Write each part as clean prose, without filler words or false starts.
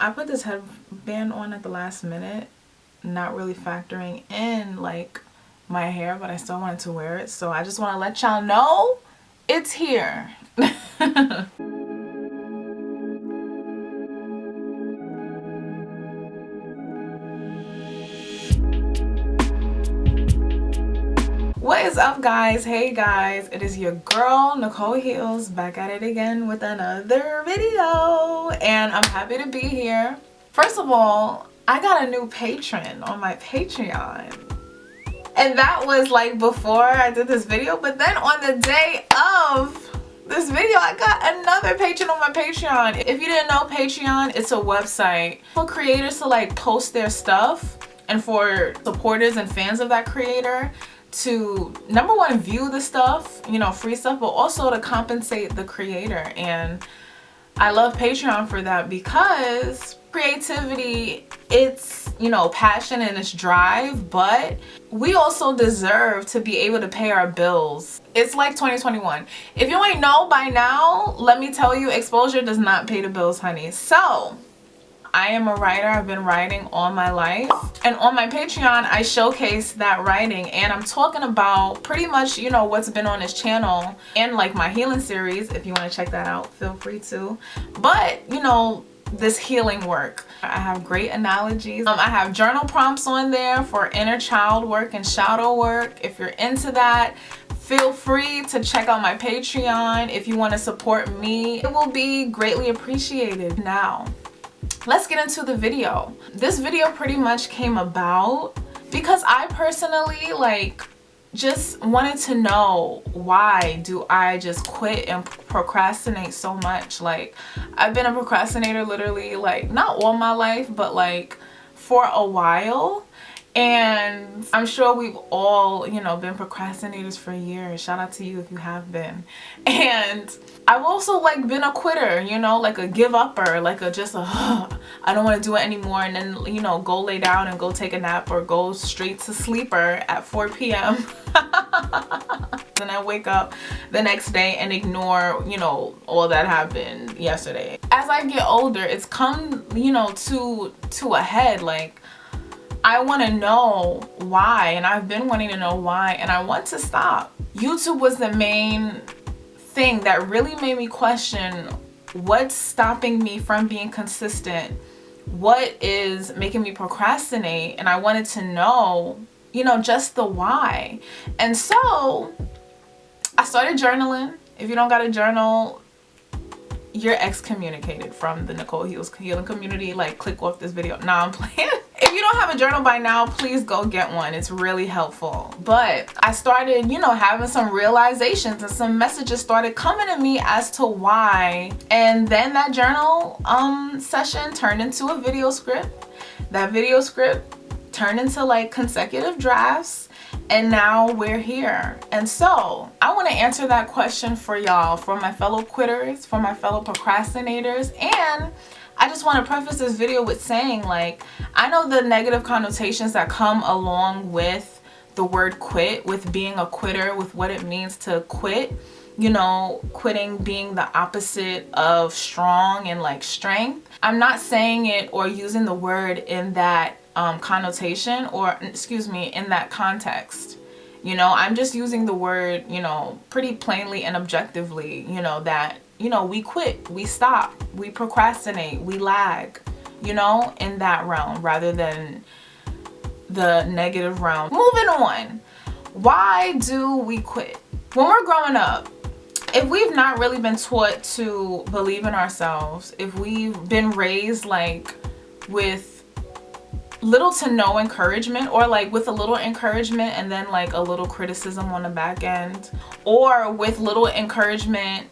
I put this headband on at the last minute, not really factoring in like my hair, but I still wanted to wear it. So I just want to let y'all know it's here. What is up, guys? Hey guys, it is your girl Nicole Heels back at it again with another video, and I'm happy to be here. First of all, I got a new patron on my Patreon, and that was like before I did this video, but then on the day of this video I got another patron on my Patreon. If you didn't know, Patreon, it's a website for creators to like post their stuff, and for supporters and fans of that creator to, number one, view the stuff, you know, free stuff, but also to compensate the creator. And I love Patreon for that, because creativity, it's, you know, passion and it's drive, but we also deserve to be able to pay our bills. It's like 2021. If you ain't know by now, let me tell you, exposure does not pay the bills, honey. So I am a writer. I've been writing all my life, and on my Patreon I showcase that writing, and I'm talking about pretty much, you know, what's been on this channel and like my healing series. If you want to check that out, feel free to. But you know, this healing work, I have great analogies. I have journal prompts on there for inner child work and shadow work. If you're into that, feel free to check out my Patreon. If you want to support me, it will be greatly appreciated. Now let's get into the video. This video pretty much came about because I personally like just wanted to know, why do I just quit and procrastinate so much? Like, I've been a procrastinator literally like not all my life, but like for a while. And I'm sure we've all, you know, been procrastinators for years. Shout out to you if you have been. And I've also like been a quitter, you know, like a give upper, like a just a I don't want to do it anymore, and then, you know, go lay down and go take a nap or go straight to sleeper at 4 p.m. Then I wake up the next day and ignore, you know, all that happened yesterday. As I get older, it's come, you know, to a head. Like, I want to know why, and I've been wanting to know why, and I want to stop. YouTube was the main thing that really made me question what's stopping me from being consistent, what is making me procrastinate, and I wanted to know, you know, just the why. And so I started journaling. If you don't got a journal, you're excommunicated from the Nicole Heels healing community. Like, click off this video. Nah, I'm playing. If you don't have a journal by now, please go get one. It's really helpful. But I started, you know, having some realizations, and some messages started coming to me as to why. And then that journal session turned into a video script. That video script turned into like consecutive drafts. And now we're here. And so I want to answer that question for y'all, for my fellow quitters, for my fellow procrastinators. And I just want to preface this video with saying, like, I know the negative connotations that come along with the word quit, with being a quitter, with what it means to quit. You know, quitting being the opposite of strong and like strength. I'm not saying it or using the word in that connotation, or excuse me, in that context. You know, I'm just using the word, you know, pretty plainly and objectively, you know, that, you know, we quit, we stop, we procrastinate, we lag, you know, in that realm rather than the negative realm. Moving on. Why do we quit? When we're growing up, if we've not really been taught to believe in ourselves, if we've been raised like with little to no encouragement, or like with a little encouragement and then like a little criticism on the back end, or with little encouragement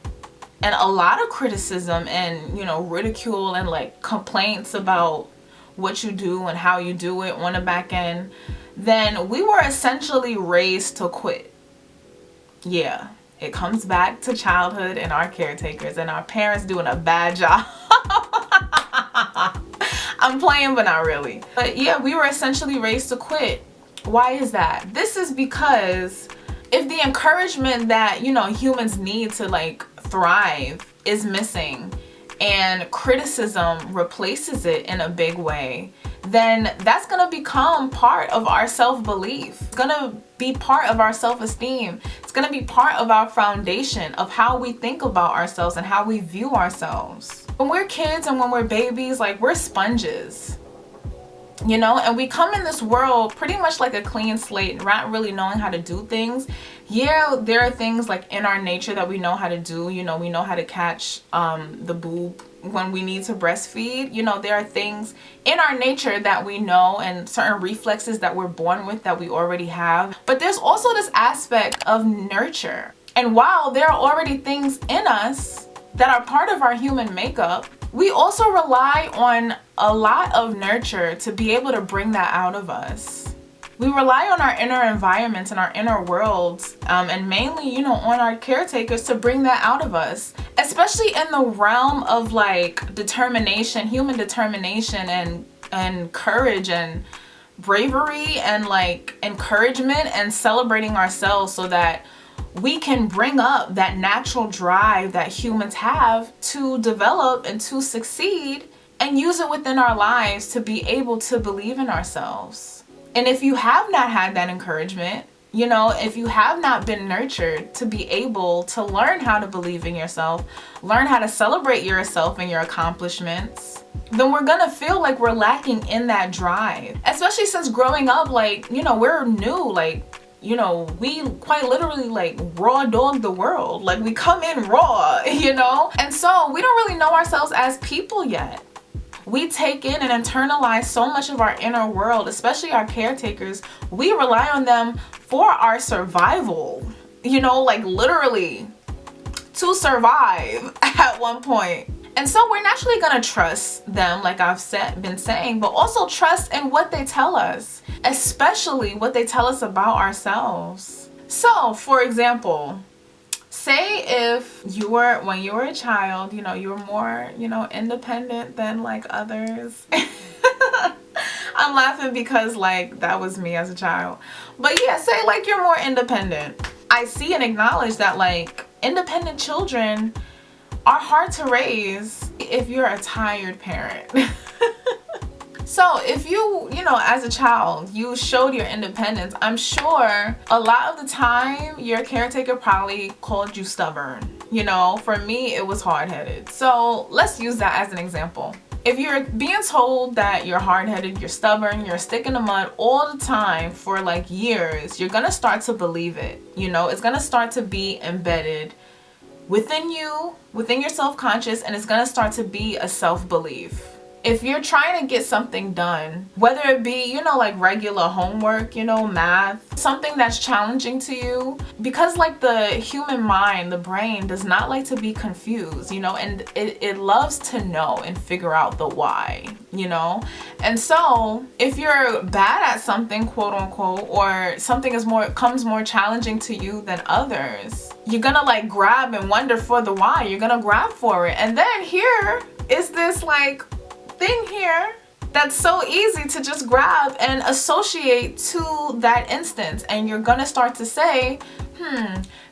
and a lot of criticism and, you know, ridicule and like complaints about what you do and how you do it on the back end, then we were essentially raised to quit. Yeah, it comes back to childhood and our caretakers and our parents doing a bad job. I'm playing, but not really. But yeah, we were essentially raised to quit. Why is that? This is because if the encouragement that, you know, humans need to like thrive is missing, and criticism replaces it in a big way, then that's going to become part of our self-belief. It's going to be part of our self-esteem. It's going to be part of our foundation of how we think about ourselves and how we view ourselves. When we're kids and when we're babies, like, we're sponges, you know, and we come in this world pretty much like a clean slate, not really knowing how to do things. Yeah, there are things like in our nature that we know how to do. You know, we know how to catch the boob when we need to breastfeed. You know, there are things in our nature that we know, and certain reflexes that we're born with that we already have. But there's also this aspect of nurture. And while there are already things in us that are part of our human makeup, we also rely on a lot of nurture to be able to bring that out of us. We rely on our inner environments and our inner worlds, and mainly, you know, on our caretakers to bring that out of us, especially in the realm of like determination, human determination, and courage and bravery and like encouragement and celebrating ourselves, so that we can bring up that natural drive that humans have to develop and to succeed, and use it within our lives to be able to believe in ourselves. And if you have not had that encouragement, you know, if you have not been nurtured to be able to learn how to believe in yourself, learn how to celebrate yourself and your accomplishments, then we're gonna feel like we're lacking in that drive. Especially since growing up, like, you know, we're new, like, you know, we quite literally like raw dog the world. Like, we come in raw, you know? And so we don't really know ourselves as people yet. We take in and internalize so much of our inner world, especially our caretakers. We rely on them for our survival, you know, like literally to survive at one point. And so we're naturally gonna trust them, like I've been saying, but also trust in what they tell us, especially what they tell us about ourselves. So, for example, say if when you were a child, you know, you were more, you know, independent than like others. I'm laughing because like that was me as a child. But yeah, say like you're more independent. I see and acknowledge that like independent children are hard to raise if you're a tired parent. So if you know, as a child, you showed your independence, I'm sure a lot of the time your caretaker probably called you stubborn. You know, for me, it was hard-headed. So let's use that as an example. If you're being told that you're hard-headed, you're stubborn, you're a stick in the mud all the time for like years, you're gonna start to believe it. You know, it's gonna start to be embedded within you, within your self-conscious, and it's gonna start to be a self-belief. If you're trying to get something done, whether it be, you know, like regular homework, you know, math, something that's challenging to you, because like the human mind, the brain does not like to be confused, you know, and it loves to know and figure out the why, you know. And so if you're bad at something, quote unquote, or something comes more challenging to you than others, you're gonna like grab and wonder for the why. You're gonna grab for it. And then here is this like thing here that's so easy to just grab and associate to that instance, and you're gonna start to say,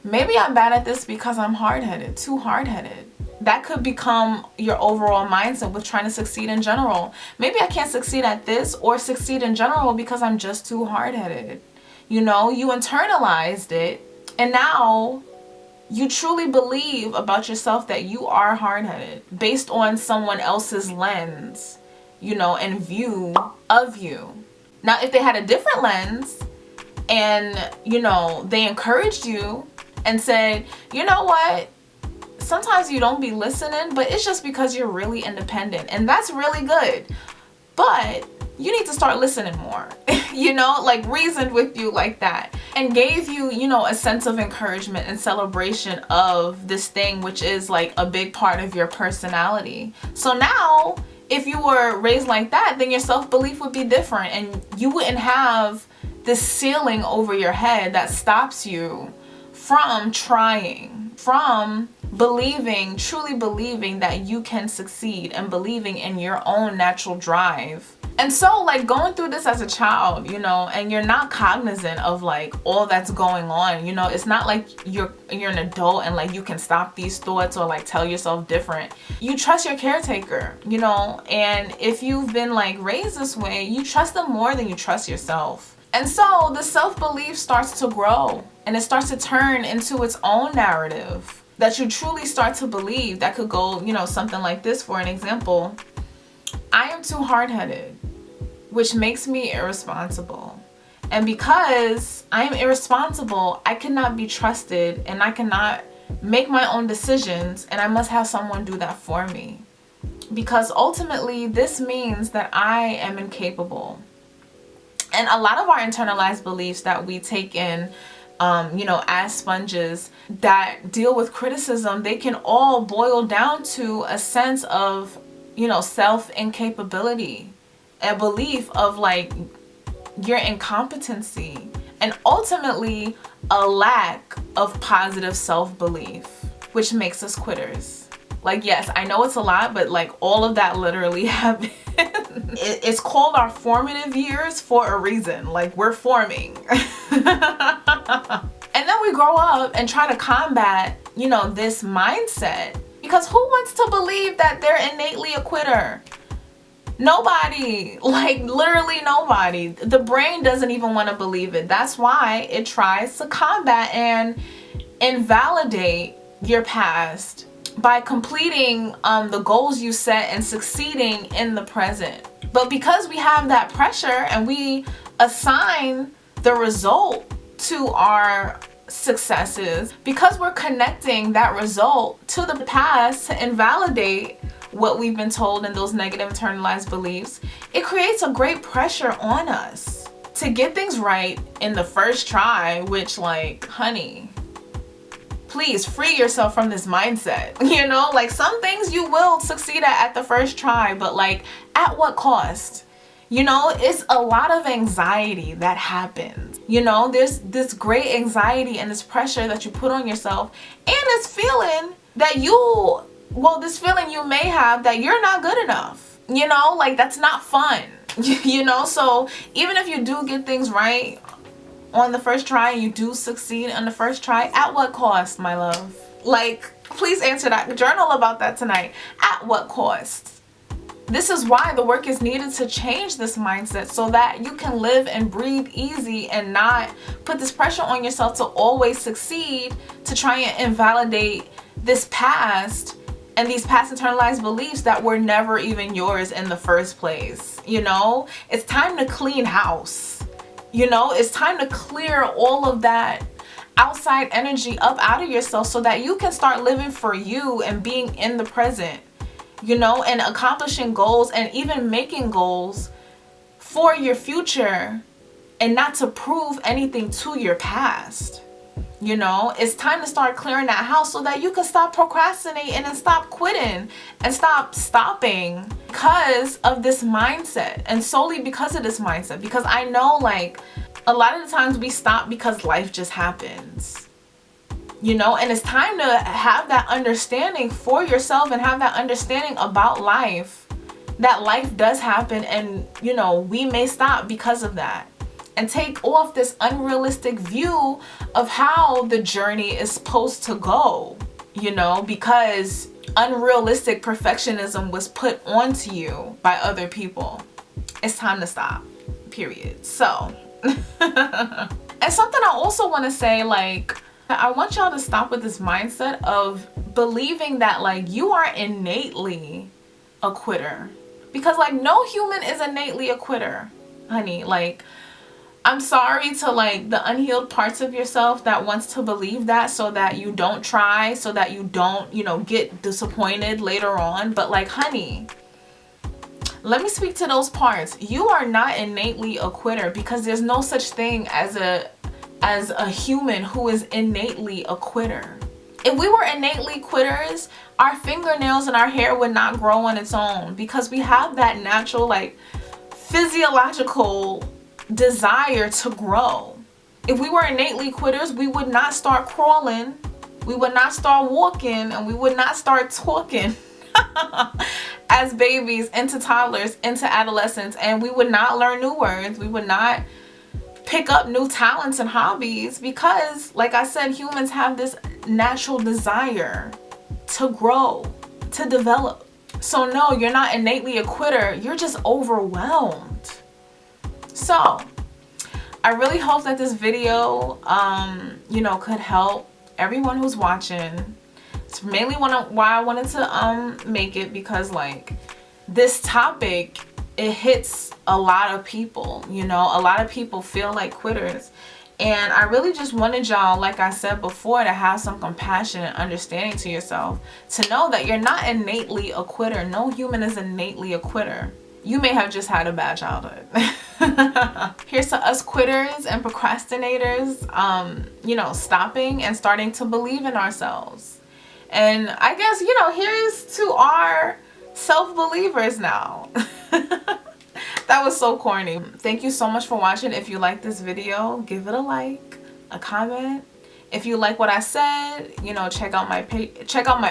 maybe I'm bad at this because I'm hard-headed, too hard-headed. That could become your overall mindset with trying to succeed in general. Maybe I can't succeed at this or succeed in general because I'm just too hard-headed. You know, you internalized it, and now you truly believe about yourself that you are hard-headed based on someone else's lens, you know, and view of you. Now, if they had a different lens and, you know, they encouraged you and said, you know what, sometimes you don't be listening, but it's just because you're really independent, and that's really good. But you need to start listening more, you know, like reasoned with you like that, and gave you, you know, a sense of encouragement and celebration of this thing, which is like a big part of your personality. So now, if you were raised like that, then your self-belief would be different, and you wouldn't have this ceiling over your head that stops you from trying, from believing, truly believing that you can succeed, and believing in your own natural drive And so like going through this as a child, you know, and you're not cognizant of like all that's going on, you know, it's not like you're an adult and like you can stop these thoughts or like tell yourself different. You trust your caretaker, you know, and if you've been like raised this way, you trust them more than you trust yourself. And so the self-belief starts to grow and it starts to turn into its own narrative that you truly start to believe. That could go, you know, something like this. For an example, I am too hard-headed, which makes me irresponsible. And because I am irresponsible, I cannot be trusted and I cannot make my own decisions, and I must have someone do that for me. Because ultimately this means that I am incapable. And a lot of our internalized beliefs that we take in, you know, as sponges that deal with criticism, they can all boil down to a sense of, you know, self-incapability, a belief of like your incompetency, and ultimately a lack of positive self-belief, which makes us quitters. Like, yes, I know it's a lot, but like all of that literally happened. It's called our formative years for a reason. Like, we're forming. And then we grow up and try to combat, you know, this mindset. Because who wants to believe that they're innately a quitter? Nobody. Like, literally nobody. The brain doesn't even want to believe it. That's why it tries to combat and invalidate your past by completing the goals you set and succeeding in the present. But because we have that pressure and we assign the result to our successes, because we're connecting that result to the past to invalidate what we've been told in those negative internalized beliefs, it creates a great pressure on us to get things right in the first try, which, like, honey, please free yourself from this mindset. You know, like, some things you will succeed at the first try, but like, at what cost? You know, it's a lot of anxiety that happens. You know, there's this great anxiety and this pressure that you put on yourself, and this feeling that this feeling you may have that you're not good enough. You know, like, that's not fun. You know, so even if you do get things right on the first try and you do succeed on the first try, at what cost, my love? Like, please answer that. Journal about that tonight. At what cost? This is why the work is needed to change this mindset, so that you can live and breathe easy and not put this pressure on yourself to always succeed, to try and invalidate this past and these past internalized beliefs that were never even yours in the first place. You know, it's time to clean house. You know, it's time to clear all of that outside energy up out of yourself so that you can start living for you and being in the present, you know, and accomplishing goals and even making goals for your future, and not to prove anything to your past. You know, it's time to start clearing that house so that you can stop procrastinating and stop quitting and stop stopping because of this mindset, and solely because of this mindset. Because I know, like, a lot of the times we stop because life just happens, you know, and it's time to have that understanding for yourself and have that understanding about life, that life does happen, and, you know, we may stop because of that. And take off this unrealistic view of how the journey is supposed to go, you know, because unrealistic perfectionism was put onto you by other people. It's time to stop, period. So, and something I also want to say, like, I want y'all to stop with this mindset of believing that, like, you are innately a quitter. Because, like, no human is innately a quitter, honey. Like, I'm sorry to, like, the unhealed parts of yourself that wants to believe that, so that you don't try, so that you don't, you know, get disappointed later on. But, like, honey, let me speak to those parts. You are not innately a quitter, because there's no such thing as a human who is innately a quitter. If we were innately quitters, our fingernails and our hair would not grow on its own, because we have that natural, like, physiological desire to grow. If we were innately quitters, we would not start crawling, we would not start walking, and we would not start talking. as babies, into toddlers, into adolescence, and we would not learn new words. We would not pick up new talents and hobbies because, like I said, humans have this natural desire to grow, to develop. So no, you're not innately a quitter. You're just overwhelmed. So I really hope that this video, could help everyone who's watching. It's mainly why I wanted to make it, because like this topic, it hits a lot of people. A lot of people feel like quitters, and I really just wanted y'all, like I said before, to have some compassion and understanding to yourself, to know that you're not innately a quitter. No human is innately a quitter. You may have just had a bad childhood. Here's to us quitters and procrastinators, stopping and starting to believe in ourselves. And I guess, here's to our self-believers now. That was so corny. Thank you so much for watching. If you like this video, give it a like, a comment. If you like what I said, check out my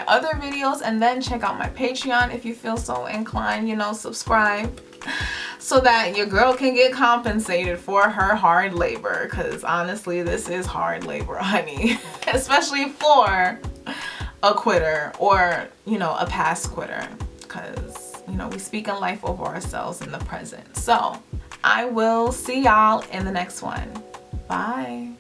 other videos, and then check out my Patreon if you feel so inclined. Subscribe so that your girl can get compensated for her hard labor, because honestly, this is hard labor, honey. Especially for a quitter, or a past quitter, because we speak in life over ourselves in the present. So I will see y'all in the next one. Bye.